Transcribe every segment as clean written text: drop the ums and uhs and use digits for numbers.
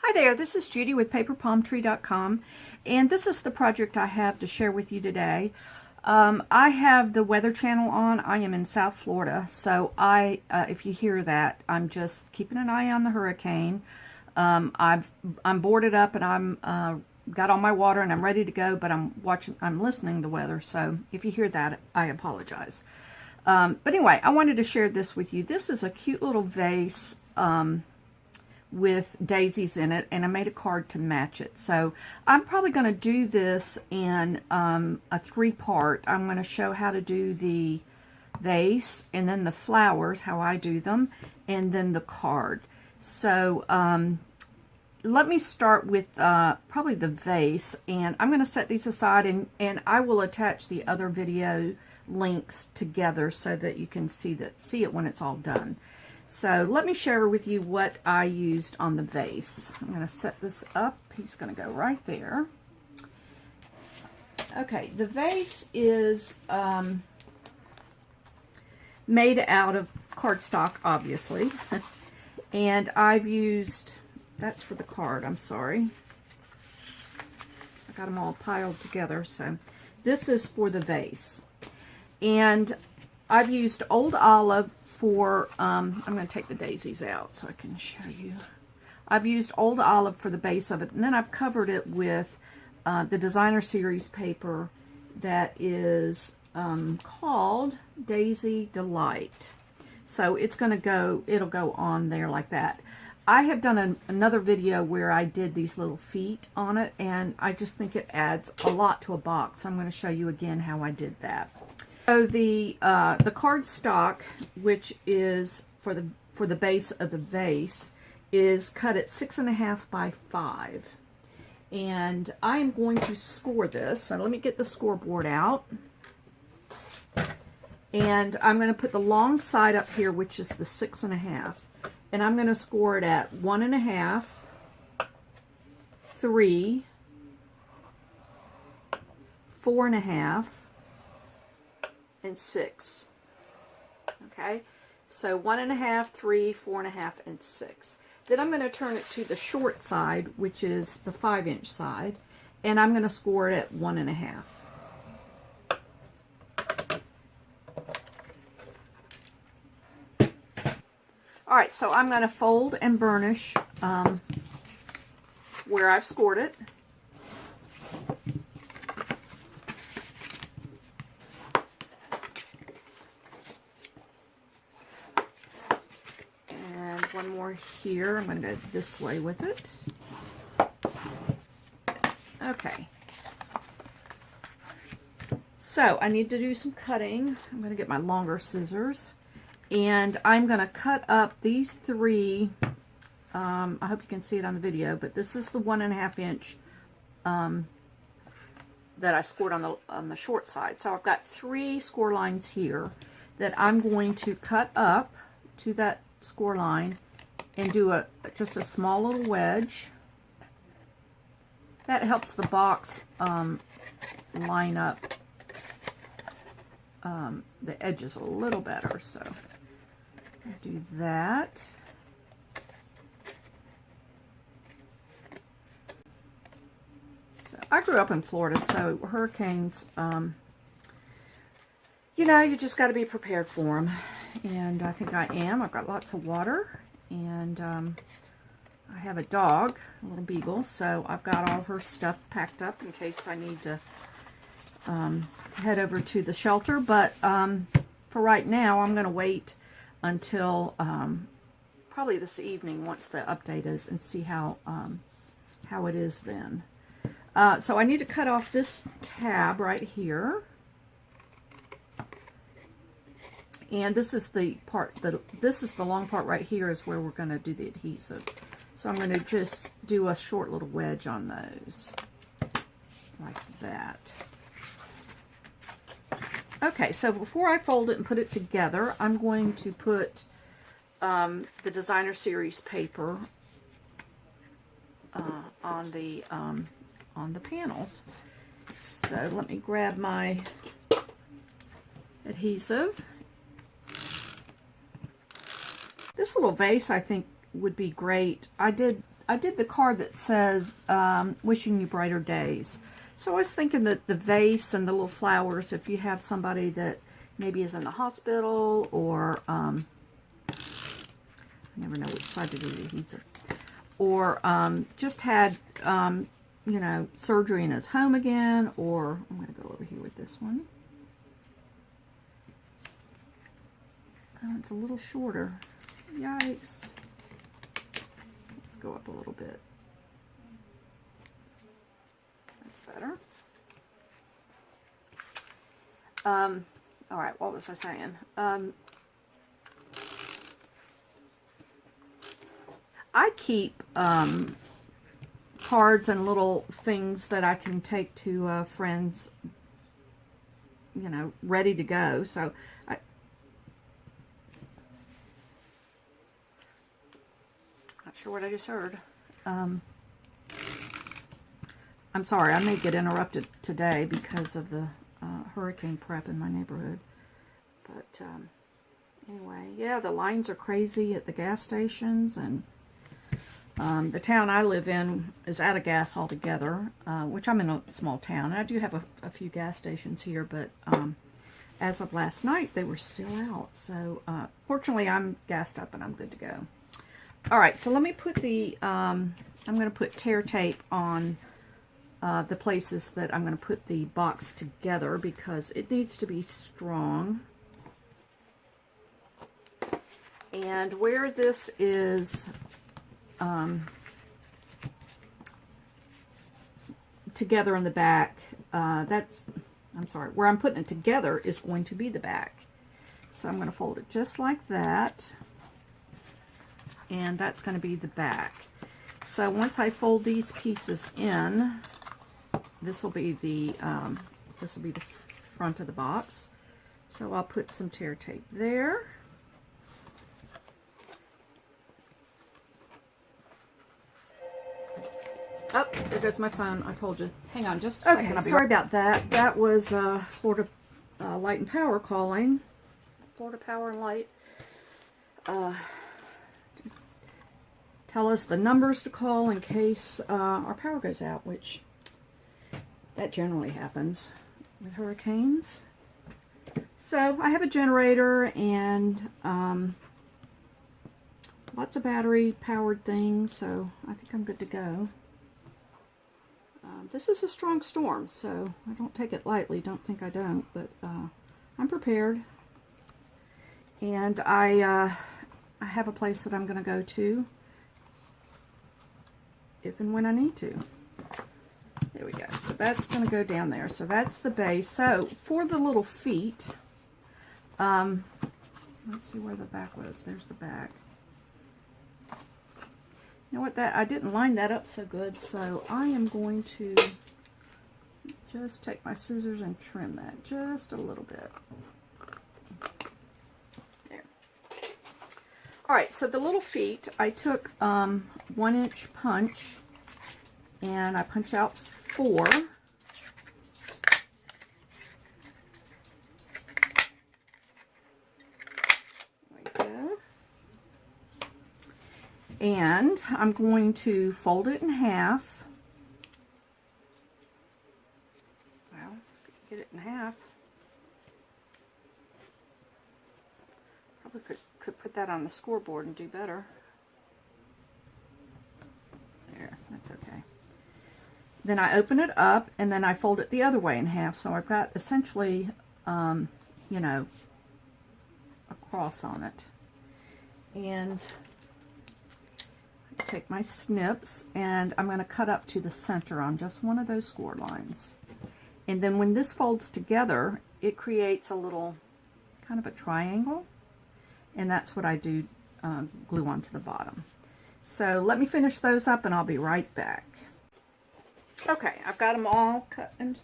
Hi there, this is Judy with paperpalmtree.com, and this is the project I have to share with you today. I have the Weather Channel on. I am in South Florida, so if you hear that, I'm just keeping an eye on the hurricane. I'm boarded up and I'm got all my water and I'm ready to go, but I'm listening to the weather, so if you hear that, I apologize. But anyway, I wanted to share this with you. This is a cute little vase with daisies in it, and I made a card to match it. So I'm probably going to do this in a three-part. I'm going to show how to do the vase, and then the flowers, how I do them, and then the card. So let me start with probably the vase, and I'm going to set these aside, and I will attach the other video links together so that you can see it when it's all done. So let me share with you what I used on the vase. I'm going to set this up. He's going to go right there. Okay, the vase is made out of cardstock, obviously. And I've used, that's for the card, I'm sorry. I got them all piled together. So this is for the vase. And I've used Old Olive for, I'm going to take the daisies out so I can show you. I've used Old Olive for the base of it, and then I've covered it with the Designer Series paper that is called Daisy Delight. So it's going to go, it'll go on there like that. I have done another video where I did these little feet on it, and I just think it adds a lot to a box. I'm going to show you again how I did that. So the cardstock, which is for the base of the vase, is cut at 6.5 by 5, and I am going to score this. So let me get the scoreboard out, and I'm going to put the long side up here, which is the 6.5, and I'm going to score it at 1.5, 3, 4.5. and 6. Okay, so 1.5, 3, 4.5, and 6. Then I'm going to turn it to the short side, which is the 5-inch side, and I'm going to score it at 1.5. All right, so I'm going to fold and burnish where I've scored it. One more here. I'm going to go this way with it. Okay. So I need to do some cutting. I'm going to get my longer scissors, and I'm going to cut up these three. I hope you can see it on the video, but this is the 1.5 inch that I scored on the short side. So I've got 3 score lines here that I'm going to cut up to that score line and do just a small little wedge. That helps the box line up the edges a little better. So do that. So I grew up in Florida, so hurricanes, you know, you just got to be prepared for them. And I think I am. I've got lots of water, and I have a dog, a little beagle, so I've got all her stuff packed up in case I need to head over to the shelter. But for right now, I'm going to wait until probably this evening once the update is, and see how it is then. So I need to cut off this tab right here. And this is the part this is the long part right here is where we're going to do the adhesive. So I'm going to just do a short little wedge on those, like that. Okay, so before I fold it and put it together, I'm going to put the Designer Series paper on the panels. So let me grab my adhesive. This little vase, I think, would be great. I did I did the card that says, wishing you brighter days. So I was thinking that the vase and the little flowers, if you have somebody that maybe is in the hospital, or, I never know which side to do the adhesive, or just had, you know, surgery and is home again, or I'm going to go over here with this one. Oh, it's a little shorter. Yikes. Let's go up a little bit. That's better. All right, what was I saying? I keep cards and little things that I can take to friends, you know, ready to go. So not sure what I just heard. I'm sorry, I may get interrupted today because of the hurricane prep in my neighborhood. But anyway, yeah, the lines are crazy at the gas stations, and the town I live in is out of gas altogether, which I'm in a small town. And I do have a few gas stations here, but as of last night, they were still out. So fortunately, I'm gassed up and I'm good to go. All right, so let me put the, I'm going to put tear tape on the places that I'm going to put the box together because it needs to be strong. And where this is together in the back, I'm sorry, where I'm putting it together is going to be the back. So I'm going to fold it just like that. And that's going to be the back. So once I fold these pieces in, this will be the front of the box. So I'll put some tear tape there. Oh, there goes my phone. I told you. Hang on just a second. Okay, sorry about that. That was Florida Light and Power calling. Florida Power and Light. Tell us the numbers to call in case our power goes out, which that generally happens with hurricanes. So I have a generator and lots of battery powered things, so I think I'm good to go. This is a strong storm, so I don't take it lightly. Don't think I don't, but I'm prepared. And I have a place that I'm going to go to if and when I need to. There we go. So that's going to go down there. So that's the base. So for the little feet, let's see where the back was. There's the back. You know what, that I didn't line that up so good, so I am going to just take my scissors and trim that just a little bit. There. All right, so the little feet, I took 1-inch punch and I punch out 4. And I'm going to fold it in half. Well, get it in half. Probably could put that on the scoreboard and do better. There, that's okay. Then I open it up and then I fold it the other way in half. So I've got essentially, you know, a cross on it. And take my snips and I'm going to cut up to the center on just one of those score lines. And then when this folds together, it creates a little kind of a triangle. And that's what I do glue onto the bottom. So let me finish those up and I'll be right back. Okay, I've got them all cut and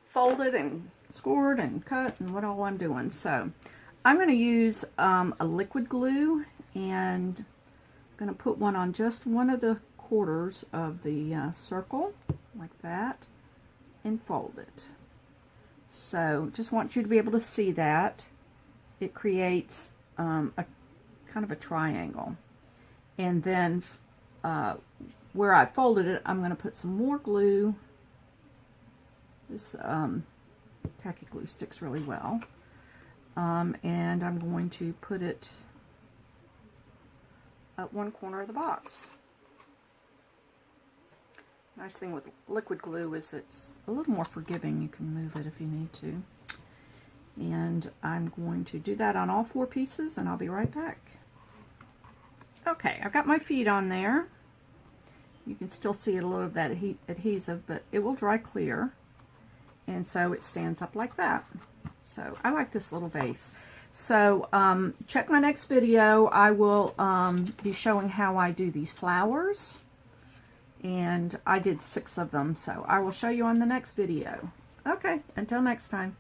folded and scored and cut and what all I'm doing. So I'm going to use a liquid glue, and I'm going to put one on just one of the quarters of the circle like that and fold it. So just want you to be able to see that. It creates a kind of a triangle. And then where I folded it, I'm going to put some more glue. This tacky glue sticks really well. And I'm going to put it at one corner of the box. Nice thing with liquid glue is it's a little more forgiving. You can move it if you need to. And I'm going to do that on all 4 pieces, and I'll be right back. Okay, I've got my feet on there. You can still see a little of that adhesive, but it will dry clear. And so it stands up like that. So I like this little vase. So check my next video. I will be showing how I do these flowers. And I did 6 of them, so I will show you on the next video. Okay, until next time.